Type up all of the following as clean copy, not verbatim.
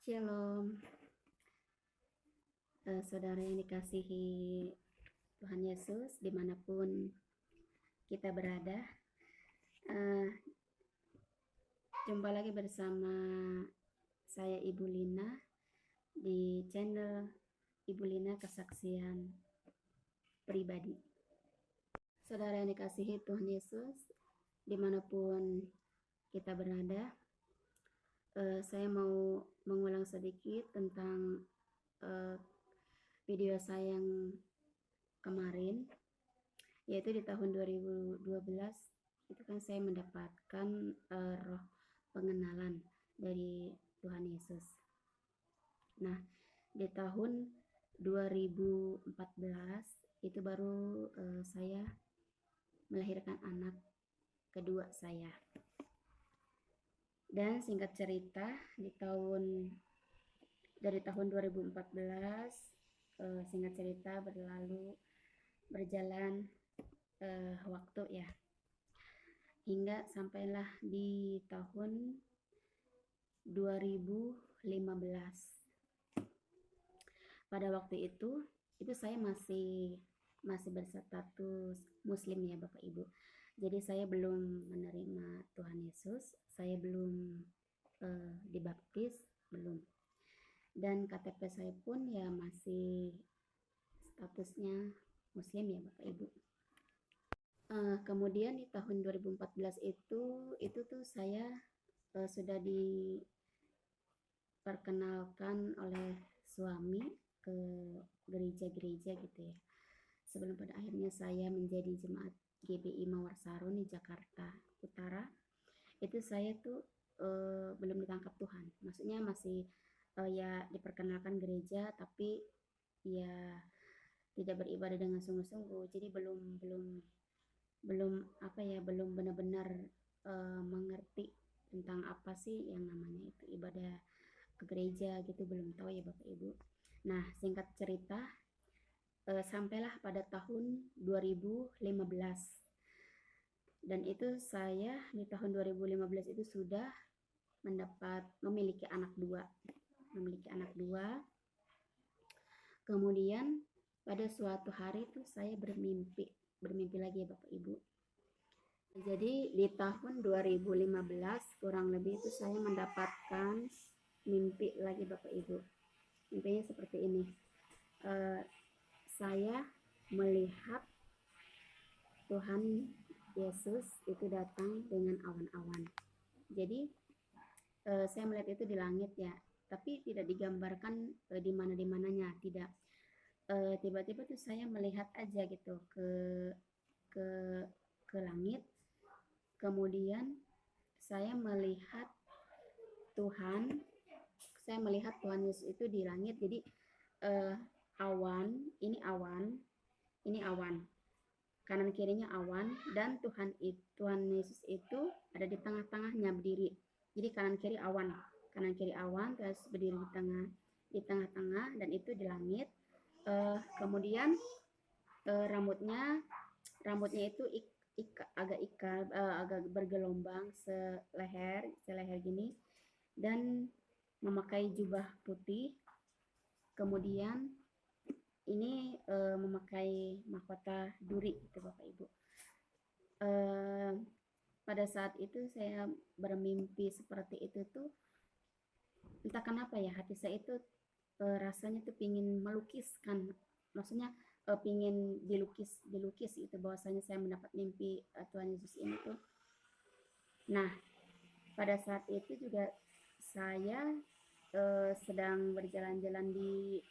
Shalom, saudara yang dikasihi Tuhan Yesus, dimanapun kita berada. Jumpa lagi bersama saya Ibu Lina di channel Ibu Lina Kesaksian Pribadi. Saudara yang dikasihi Tuhan Yesus, dimanapun kita berada, saya mau mengulang sedikit tentang video saya yang kemarin, yaitu di tahun 2012 itu kan saya mendapatkan roh pengenalan dari Tuhan Yesus. Nah, di tahun 2014 itu baru saya melahirkan anak kedua saya. Dan singkat cerita, dari tahun 2014 singkat cerita berjalan waktu ya, hingga sampailah di tahun 2015. Pada waktu itu saya masih berstatus Muslim ya Bapak Ibu. Jadi saya belum menerima Tuhan Yesus, saya belum dibaptis, belum. Dan KTP saya pun ya masih statusnya Muslim ya Bapak Ibu. Kemudian di tahun 2014 itu tuh saya sudah diperkenalkan oleh suami ke gereja-gereja gitu ya. Sebelum pada akhirnya saya menjadi jemaat GBI Mawar Sarun di Jakarta Utara, itu saya tuh belum ditangkap Tuhan. Maksudnya masih ya diperkenalkan gereja, tapi ya tidak beribadah dengan sungguh-sungguh. Jadi belum benar-benar mengerti tentang apa sih yang namanya itu ibadah ke gereja gitu, belum tahu ya Bapak Ibu. Nah, singkat cerita, sampailah pada tahun 2015, dan itu saya di tahun 2015 itu sudah memiliki anak dua. Kemudian pada suatu hari itu saya bermimpi lagi ya Bapak Ibu. Jadi di tahun 2015 kurang lebih itu saya mendapatkan mimpi lagi Bapak Ibu. Mimpinya seperti ini. Saya melihat Tuhan Yesus itu datang dengan awan-awan. Jadi saya melihat itu di langit ya, tapi tidak digambarkan di mana-mananya, tidak. Tiba-tiba tuh saya melihat aja gitu ke langit. Kemudian saya melihat Tuhan Yesus itu di langit. Jadi ini awan, kanan kirinya awan, dan Tuhan Yesus itu ada di tengah-tengahnya berdiri. Jadi kanan kiri awan, terus berdiri di tengah-tengah, dan itu di langit. Kemudian rambutnya itu agak bergelombang seleher gini, dan memakai jubah putih. Kemudian ini memakai mahkota duri gitu Bapak Ibu. Pada saat itu saya bermimpi seperti itu tuh, entah kenapa ya hati saya itu rasanya tuh pingin melukiskan, maksudnya pingin dilukis itu, bahwasanya saya mendapat mimpi Tuhan Yesus ini tuh. Nah, pada saat itu juga saya sedang berjalan-jalan di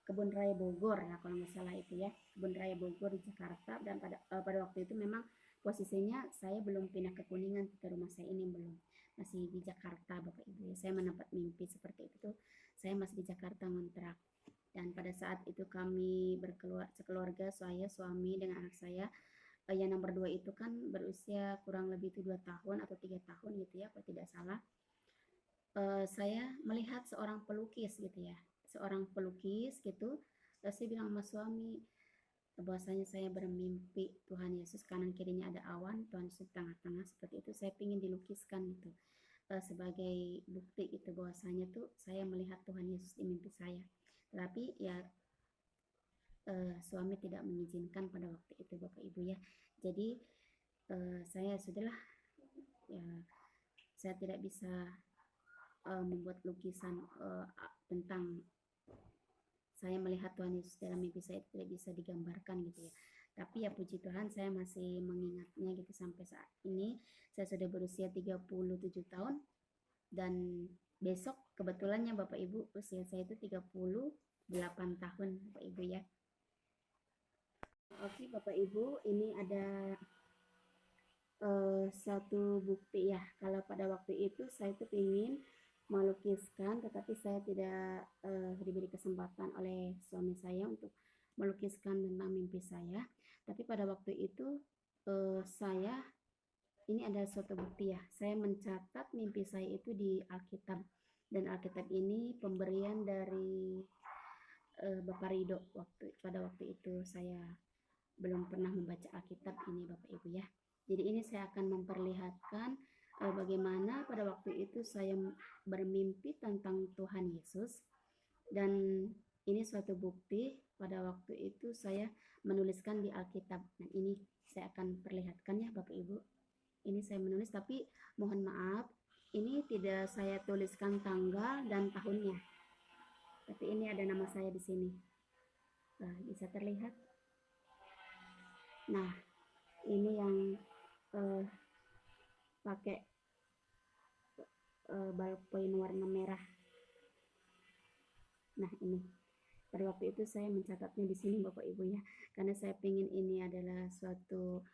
Kebun Raya Bogor ya, kalau nggak salah itu ya, Kebun Raya Bogor di Jakarta. Dan pada waktu itu memang posisinya saya belum pindah ke Kuningan, ke rumah saya ini belum, masih di Jakarta Bapak Ibu. Saya mendapat mimpi seperti itu, saya masih di Jakarta ngontrak. Dan pada saat itu kami sekeluarga, saya, suami, dengan anak saya. Yang nomor 2 itu kan berusia kurang lebih itu 2 tahun atau 3 tahun gitu ya, kalau tidak salah. Saya melihat seorang pelukis gitu ya, gitu. Terus saya bilang sama suami bahwasanya saya bermimpi Tuhan Yesus kanan kirinya ada awan, Tuhan Yesus tengah-tengah seperti itu. Saya ingin dilukiskan gitu. sebagai bukti itu bahwasanya tuh saya melihat Tuhan Yesus di mimpi saya. Tetapi ya suami tidak mengizinkan pada waktu itu Bapak Ibu ya. Jadi saya sudahlah ya, saya tidak bisa membuat lukisan tentang saya melihat Tuhan Yesus dalam mimpi saya, tidak bisa digambarkan gitu ya. Tapi ya puji Tuhan saya masih mengingatnya gitu sampai saat ini. Saya sudah berusia 37 tahun dan besok kebetulannya Bapak Ibu usia saya itu 38 tahun Bapak Ibu ya. Oke Bapak Ibu, ini ada satu bukti ya. Kalau pada waktu itu saya itu ingin melukiskan, tetapi saya tidak diberi kesempatan oleh suami saya untuk melukiskan tentang mimpi saya. Tapi pada waktu itu saya ini ada suatu bukti ya. Saya mencatat mimpi saya itu di Alkitab, dan Alkitab ini pemberian dari Bapak Rido pada waktu itu saya belum pernah membaca Alkitab ini Bapak Ibu ya. Jadi ini saya akan memperlihatkan bagaimana pada waktu itu saya bermimpi tentang Tuhan Yesus, dan ini suatu bukti pada waktu itu saya menuliskan di Alkitab. Nah ini saya akan perlihatkan ya Bapak Ibu. Ini saya menulis, tapi mohon maaf ini tidak saya tuliskan tanggal dan tahunnya. Tapi ini ada nama saya di sini. Nah, bisa terlihat. Nah, ini yang pakai ballpoint warna merah. Nah, ini pada waktu itu saya mencatatnya di sini Bapak Ibu ya, karena saya ingin ini adalah suatu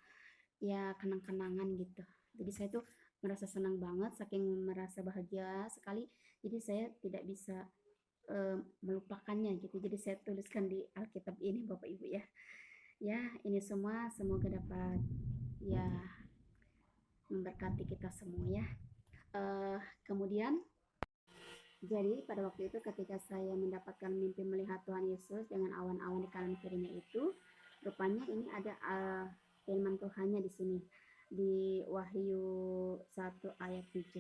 ya kenang-kenangan gitu. Jadi saya tuh merasa senang banget, saking merasa bahagia sekali. Jadi saya tidak bisa melupakannya gitu. Jadi saya tuliskan di Alkitab ini Bapak Ibu ya. Ya, ini semua semoga dapat ya memberkati kita semua ya. Kemudian jadi pada waktu itu ketika saya mendapatkan mimpi melihat Tuhan Yesus dengan awan-awan di kanan kirinya itu, rupanya ini ada firman Tuhannya di sini di Wahyu 1 ayat 7.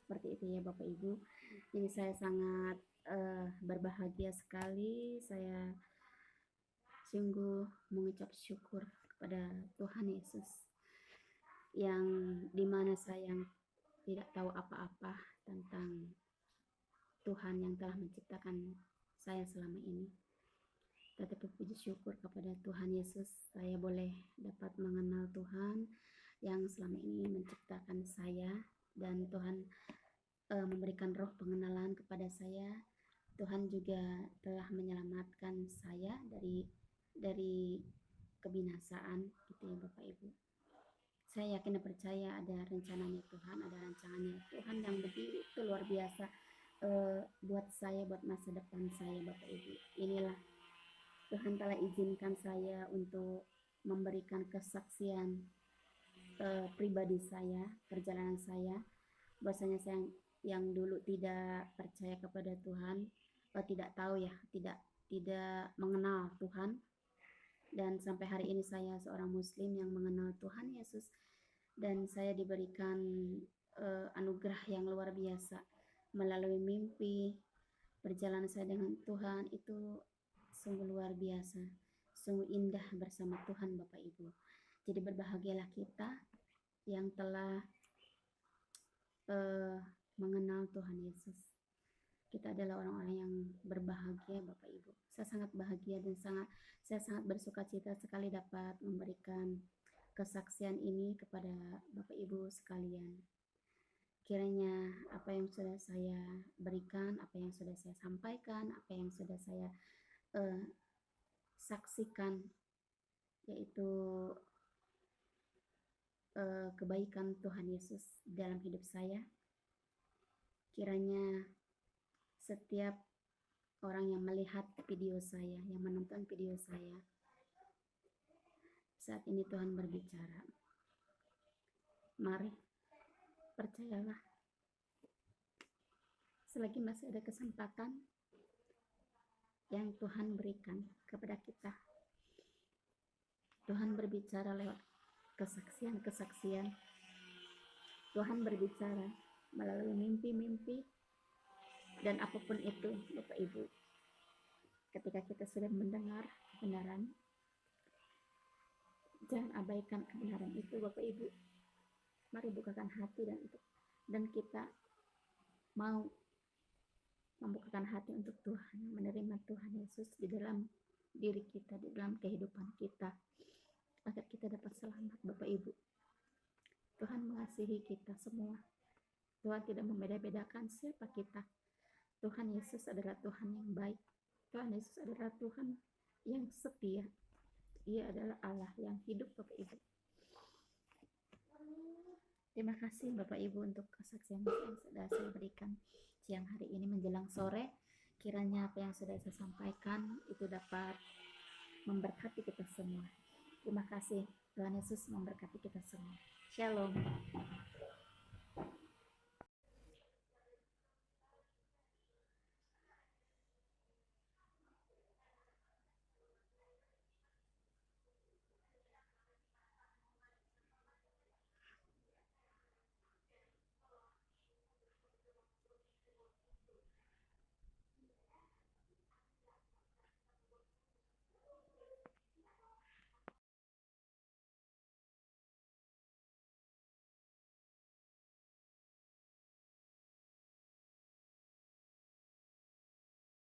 Seperti itu ya Bapak Ibu. Jadi saya sangat berbahagia sekali. Saya sungguh mengucap syukur kepada Tuhan Yesus yang dimana saya tidak tahu apa-apa tentang Tuhan yang telah menciptakan saya selama ini. Tetapi puji syukur kepada Tuhan Yesus, saya boleh dapat mengenal Tuhan yang selama ini menciptakan saya, dan Tuhan memberikan roh pengenalan kepada saya. Tuhan juga telah menyelamatkan saya dari kebinasaan gitu ya Bapak Ibu. Saya yakin dan percaya ada rencananya Tuhan, ada rancangannya Tuhan yang begitu luar biasa buat saya, buat masa depan saya Bapak Ibu. Inilah Tuhan telah izinkan saya untuk memberikan kesaksian pribadi saya, perjalanan saya, bahwasanya saya yang dulu tidak percaya kepada Tuhan, tidak tahu ya, tidak mengenal Tuhan, dan sampai hari ini saya seorang Muslim yang mengenal Tuhan Yesus, dan saya diberikan anugerah yang luar biasa melalui mimpi. Perjalanan saya dengan Tuhan itu sungguh luar biasa, sungguh indah bersama Tuhan Bapak Ibu. Jadi berbahagialah kita yang telah mengenal Tuhan Yesus. Kita adalah orang-orang yang berbahagia Bapak Ibu. Saya sangat bahagia dan saya sangat bersuka cita sekali dapat memberikan kesaksian ini kepada Bapak Ibu sekalian. Kiranya apa yang sudah saya berikan, apa yang sudah saya sampaikan, apa yang sudah saya saksikan, yaitu kebaikan Tuhan Yesus dalam hidup saya. Kiranya setiap orang yang melihat video saya, yang menonton video saya, saat ini Tuhan berbicara. Mari, percayalah. Selagi masih ada kesempatan yang Tuhan berikan kepada kita, Tuhan berbicara lewat kesaksian-kesaksian. Tuhan berbicara melalui mimpi-mimpi dan apapun itu, Bapak Ibu. Ketika kita sudah mendengar kebenaran, jangan abaikan kebenaran itu, Bapak Ibu. Mari bukakan hati dan kita mau membukakan hati untuk Tuhan, menerima Tuhan Yesus di dalam diri kita, di dalam kehidupan kita, agar kita dapat selamat, Bapak Ibu. Tuhan mengasihi kita semua. Tuhan tidak membeda-bedakan siapa kita. Tuhan Yesus adalah Tuhan yang baik. Tuhan Yesus adalah Tuhan yang setia. Ia adalah Allah yang hidup, Bapak Ibu. Terima kasih Bapak Ibu untuk kesaksian yang sudah saya berikan siang hari ini menjelang sore. Kiranya apa yang sudah saya sampaikan itu dapat memberkati kita semua. Terima kasih. Tuhan Yesus memberkati kita semua. Shalom.